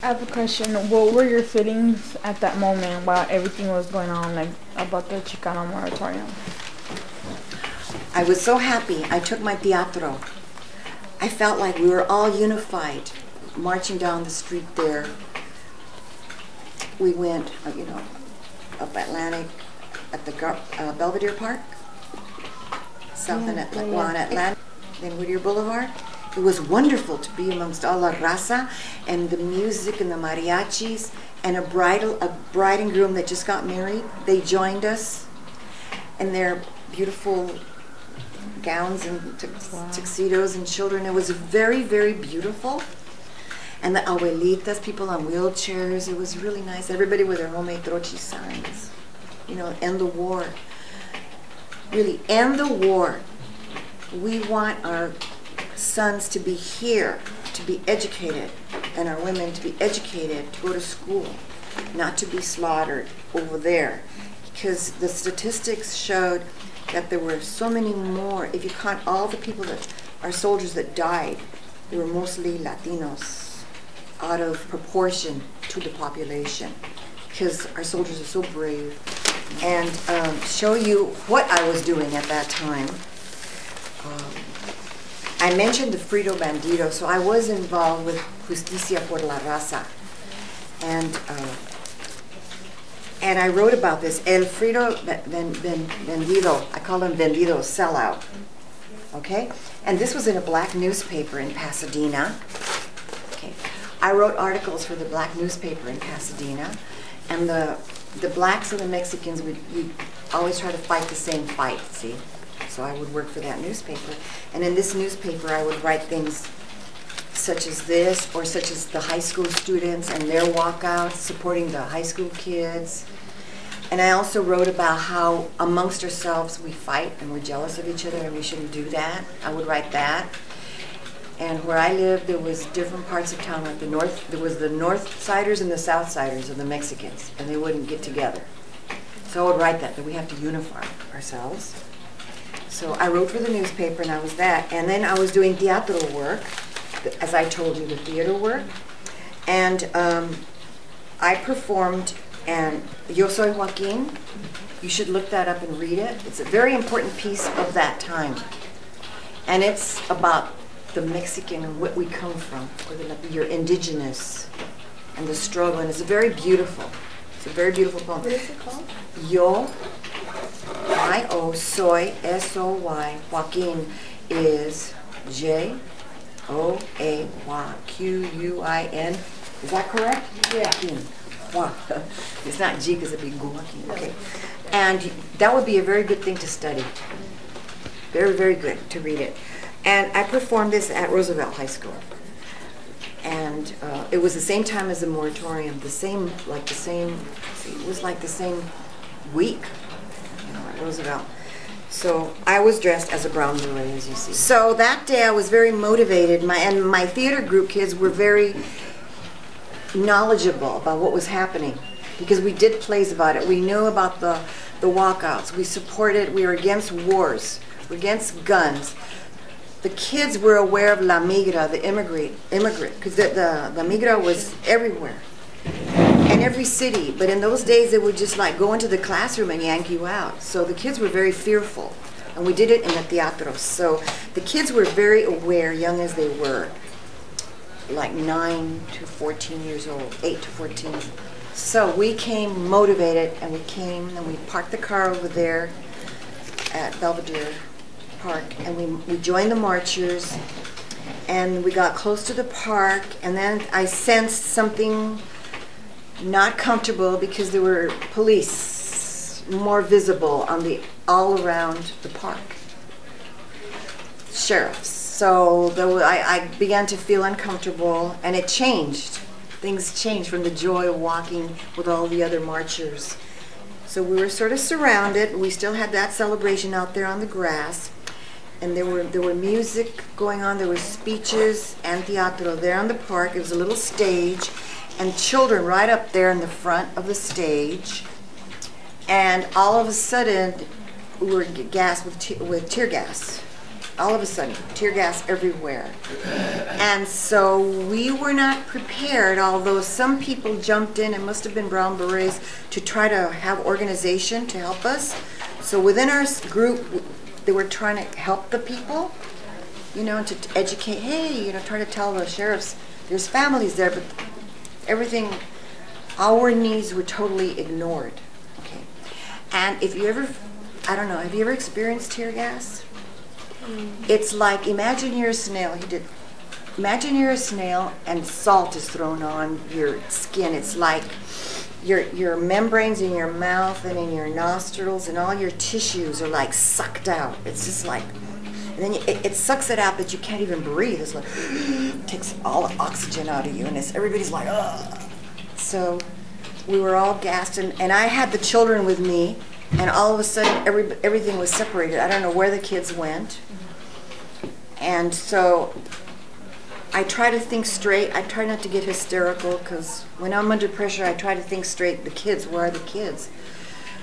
I have a question. What were your feelings at that moment while everything was going on, like about the Chicano Moratorium? I was so happy. I took my teatro. I felt like we were all unified, marching down the street there. We went, up Atlantic at the Belvedere Park, south in Atlantic, then Whittier Boulevard. It was wonderful to be amongst all la raza and the music and the mariachis and a bride and groom that just got married. They joined us in their beautiful gowns and tuxedos and children. It was very, very beautiful. And the abuelitas, people on wheelchairs, it was really nice. Everybody with their homemade trochi signs. End the war. Really, end the war. We want our sons to be here, to be educated, and our women to be educated, to go to school, not to be slaughtered over there. Because the statistics showed that there were so many more. If you count all the people that are soldiers that died, they were mostly Latinos, out of proportion to the population, because our soldiers are so brave. And show you what I was doing at that time. I mentioned the Frito Bandido, so I was involved with Justicia por la Raza. And I wrote about this, El Frito Bandido, I call him Bandido Sellout, okay? And this was in a black newspaper in Pasadena, okay? I wrote articles for the black newspaper in Pasadena, and the blacks and the Mexicans, we always try to fight the same fight, see? So I would work for that newspaper. And in this newspaper, I would write things such as this, or such as the high school students and their walkouts, supporting the high school kids. And I also wrote about how amongst ourselves we fight and we're jealous of each other and we shouldn't do that. I would write that. And where I lived, there was different parts of town, like there was the North Siders and the South Siders of the Mexicans, and they wouldn't get together. So I would write that we have to unify ourselves. So I wrote for the newspaper, and I was that. And then I was doing theater work, as I told you, the theater work. And I performed, and Yo Soy Joaquin, you should look that up and read it. It's a very important piece of that time. And it's about the Mexican and what we come from, or your indigenous, and the struggle. And it's very beautiful. It's a very beautiful poem. What is it called? Yo Soy, S-O-Y, Joaquin is J-O-A-Q-U-I-N. Is that correct? Yeah. Joaquin. It's not G because it'd be Joaquin. Okay. And that would be a very good thing to study. Very, very good to read it. And I performed this at Roosevelt High School. And it was the same time as the moratorium, it was like the same week, at Roosevelt. So I was dressed as a brown beret, as you see. So that day I was very motivated, and my theater group kids were very knowledgeable about what was happening, because we did plays about it. We knew about the walkouts. We supported, we were against wars, we're against guns. The kids were aware of La Migra, the immigrant, because the Migra was everywhere, in every city. But in those days, they would just like go into the classroom and yank you out. So the kids were very fearful, and we did it in the teatros. So the kids were very aware, young as they were, like 9 to 14 years old, 8 to 14. So we came motivated, and we parked the car over there at Belvedere Park, and we joined the marchers, and we got close to the park, and then I sensed something not comfortable because there were police more visible on all around the park, sheriffs. So I began to feel uncomfortable, and it changed. Things changed from the joy of walking with all the other marchers. So we were sort of surrounded. We still had that celebration out there on the grass. And there were music going on, there were speeches and teatro there on the park. It was a little stage, and children right up there in the front of the stage. And all of a sudden, we were gassed with tear gas. all of a sudden, tear gas everywhere. And so we were not prepared, although some people jumped in, and must have been Brown Berets, to try to have organization to help us. So within our group, they were trying to help the people, you know, to educate, hey, you know, try to tell the sheriffs there's families there, but everything, our needs were totally ignored. Okay. And if you ever, I don't know, have you ever experienced tear gas? It's like, imagine you're a snail. Imagine you're a snail and salt is thrown on your skin. It's like your membranes in your mouth and in your nostrils and all your tissues are like sucked out. It's just like, and then it sucks it out that you can't even breathe. It's like, it takes all the oxygen out of you, and everybody's like, ugh. So we were all gassed, and I had the children with me, and all of a sudden everything was separated. I don't know where the kids went. And so I try to think straight. I try not to get hysterical, because when I'm under pressure, I try to think straight. The kids, where are the kids?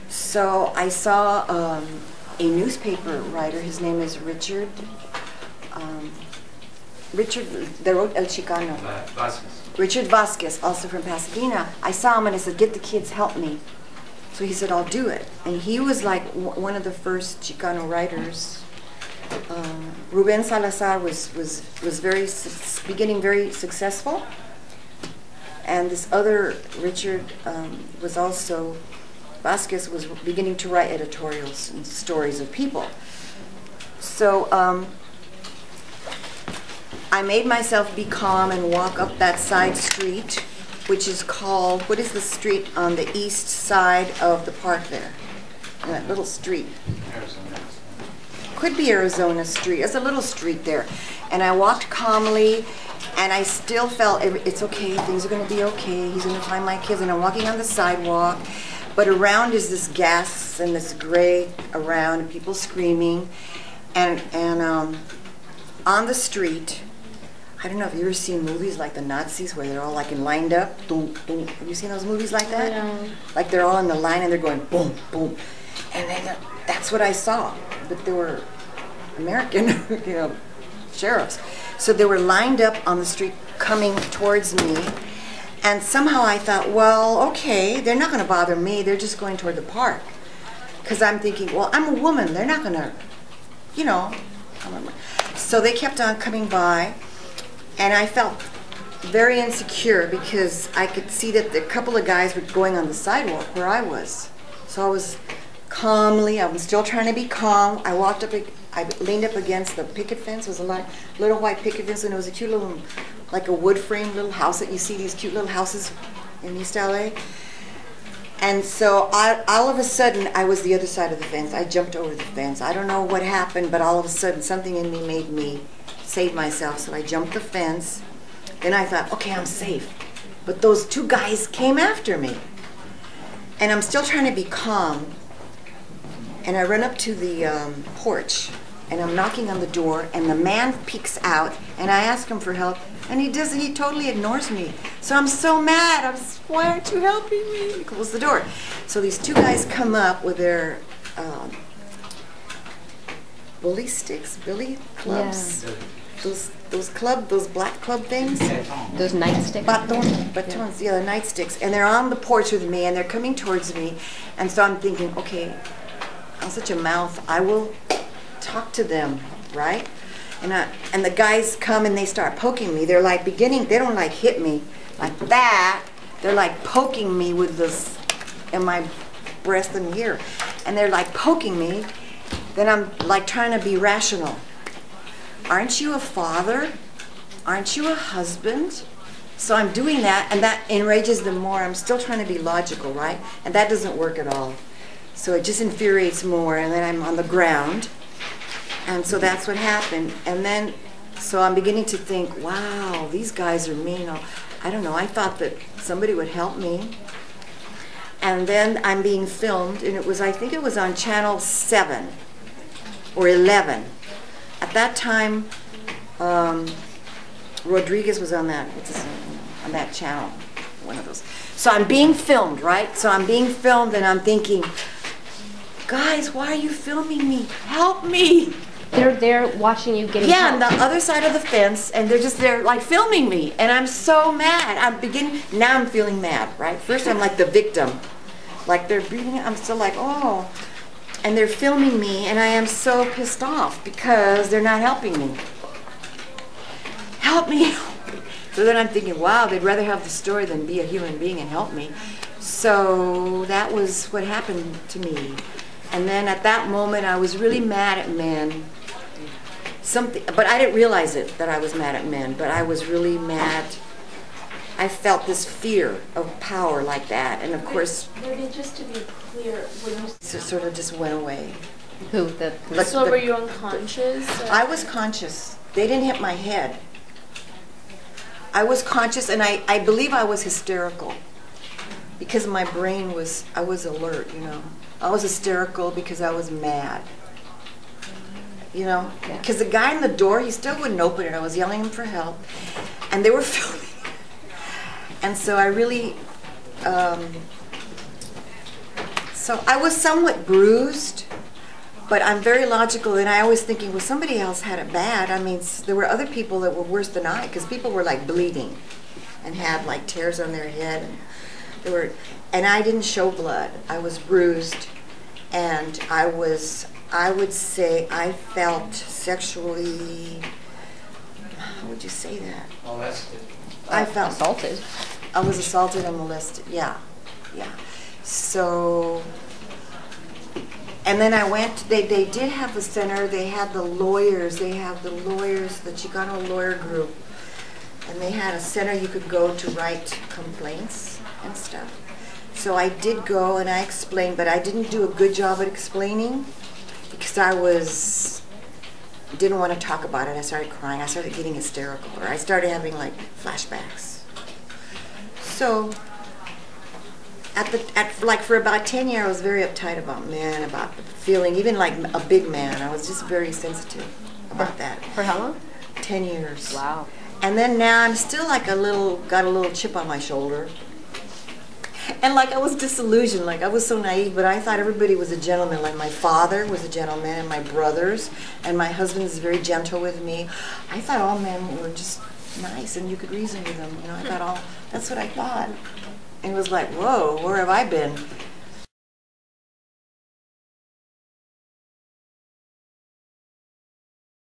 So I saw a newspaper writer. His name is Richard. They wrote El Chicano. Richard Vasquez, also from Pasadena. I saw him and I said, get the kids, help me. So he said, I'll do it. And he was like one of the first Chicano writers. Ruben Salazar was beginning very successful. And this other Richard was also, Vasquez was beginning to write editorials and stories of people. So I made myself be calm and walk up that side street, which is called, what is the street on the east side of the park there? That little street. Could be Arizona Street. There's a little street there. And I walked calmly, and I still felt it's okay, things are going to be okay, he's going to find my kids. And I'm walking on the sidewalk, but around is this gas and this gray around, and people screaming. And on the street, I don't know if you've ever seen movies like the Nazis where they're all like lined up. Boom, boom. Have you seen those movies like that? Yeah. Like they're all in the line and they're going boom, boom. And then that's what I saw. But they were American, you know, sheriffs. So they were lined up on the street coming towards me. And somehow I thought, well, okay, they're not going to bother me. They're just going toward the park. Because I'm thinking, well, I'm a woman. They're not going to, you know. So they kept on coming by. And I felt very insecure because I could see that a couple of guys were going on the sidewalk where I was. So I was calmly, I was still trying to be calm. I walked up, I leaned up against the picket fence. It was a little white picket fence, and it was a cute little, like a wood frame little house that you see, these cute little houses in East LA. And so all of a sudden, I was the other side of the fence. I jumped over the fence. I don't know what happened, but all of a sudden, something in me made me save myself. So I jumped the fence. Then I thought, okay, I'm safe. But those two guys came after me. And I'm still trying to be calm. And I run up to the porch, and I'm knocking on the door, and the man peeks out, and I ask him for help, and he totally ignores me. So I'm so mad. Why aren't you helping me? He closed the door. So these two guys come up with their bully clubs. Yeah. Those black club things. Those nightsticks. Batons, yeah, the nightsticks. And they're on the porch with me, and they're coming towards me. And so I'm thinking, okay, I'm such a mouth. I will talk to them, right? And the guys come and they start poking me. They're like they don't like hit me like that. They're like poking me with this in my breast and here. And they're like poking me. Then I'm like trying to be rational. Aren't you a father? Aren't you a husband? So I'm doing that, and that enrages them more. I'm still trying to be logical, right? And that doesn't work at all. So it just infuriates more, and then I'm on the ground. And so that's what happened. And then, so I'm beginning to think, wow, these guys are mean. I don't know, I thought that somebody would help me. And then I'm being filmed, and I think it was on channel 7 or 11. At that time, Rodriguez was on that channel, one of those. So I'm being filmed, right? So I'm being filmed, and I'm thinking, guys, why are you filming me? Help me! they're there watching you getting Yeah, on help. the other side of the fence, and they're just there, like, filming me, and I'm so mad. Now I'm feeling mad, right? First I'm like the victim. Like, they're beating, I'm still like, oh. And they're filming me, and I am so pissed off because they're not helping me. Help me. So then I'm thinking, wow, they'd rather have the story than be a human being and help me. So that was what happened to me. And then at that moment, I was really mad at men. But I didn't realize it, that I was mad at men, but I was really mad. I felt this fear of power like that, and of course, Maybe just to be clear, when you it sort of just went away. Who? were you unconscious? I was conscious. They didn't hit my head. I was conscious, and I believe I was hysterical because my brain was, I was alert, you know. I was hysterical because I was mad. You know, because the guy in the door, he still wouldn't open it. I was yelling him for help, and they were filming. And so I really, so I was somewhat bruised, but I'm very logical, and I always thinking, well, somebody else had it bad. I mean, there were other people that were worse than I, because people were like bleeding and had like tears on their head, and they were, and I didn't show blood. I was bruised, and I would say I felt sexually, how would you say that? Molested. I felt assaulted. I was assaulted and molested, yeah. So, and then I went, they did have a center, they had the lawyers, the Chicano lawyer group, and they had a center you could go to write complaints and stuff. So I did go and I explained, but I didn't do a good job at explaining because I didn't want to talk about it. I started crying, I started getting hysterical, or I started having like flashbacks. So, like for about 10 years, I was very uptight about men, about the feeling, even like a big man. I was just very sensitive about that. For how long? 10 years. Wow. And then now I'm still like got a little chip on my shoulder. And like I was disillusioned, like I was so naive, but I thought everybody was a gentleman. Like my father was a gentleman, and my brothers, and my husband is very gentle with me. I thought all men were just nice, and you could reason with them. You know, that's what I thought. And it was like, whoa, where have I been?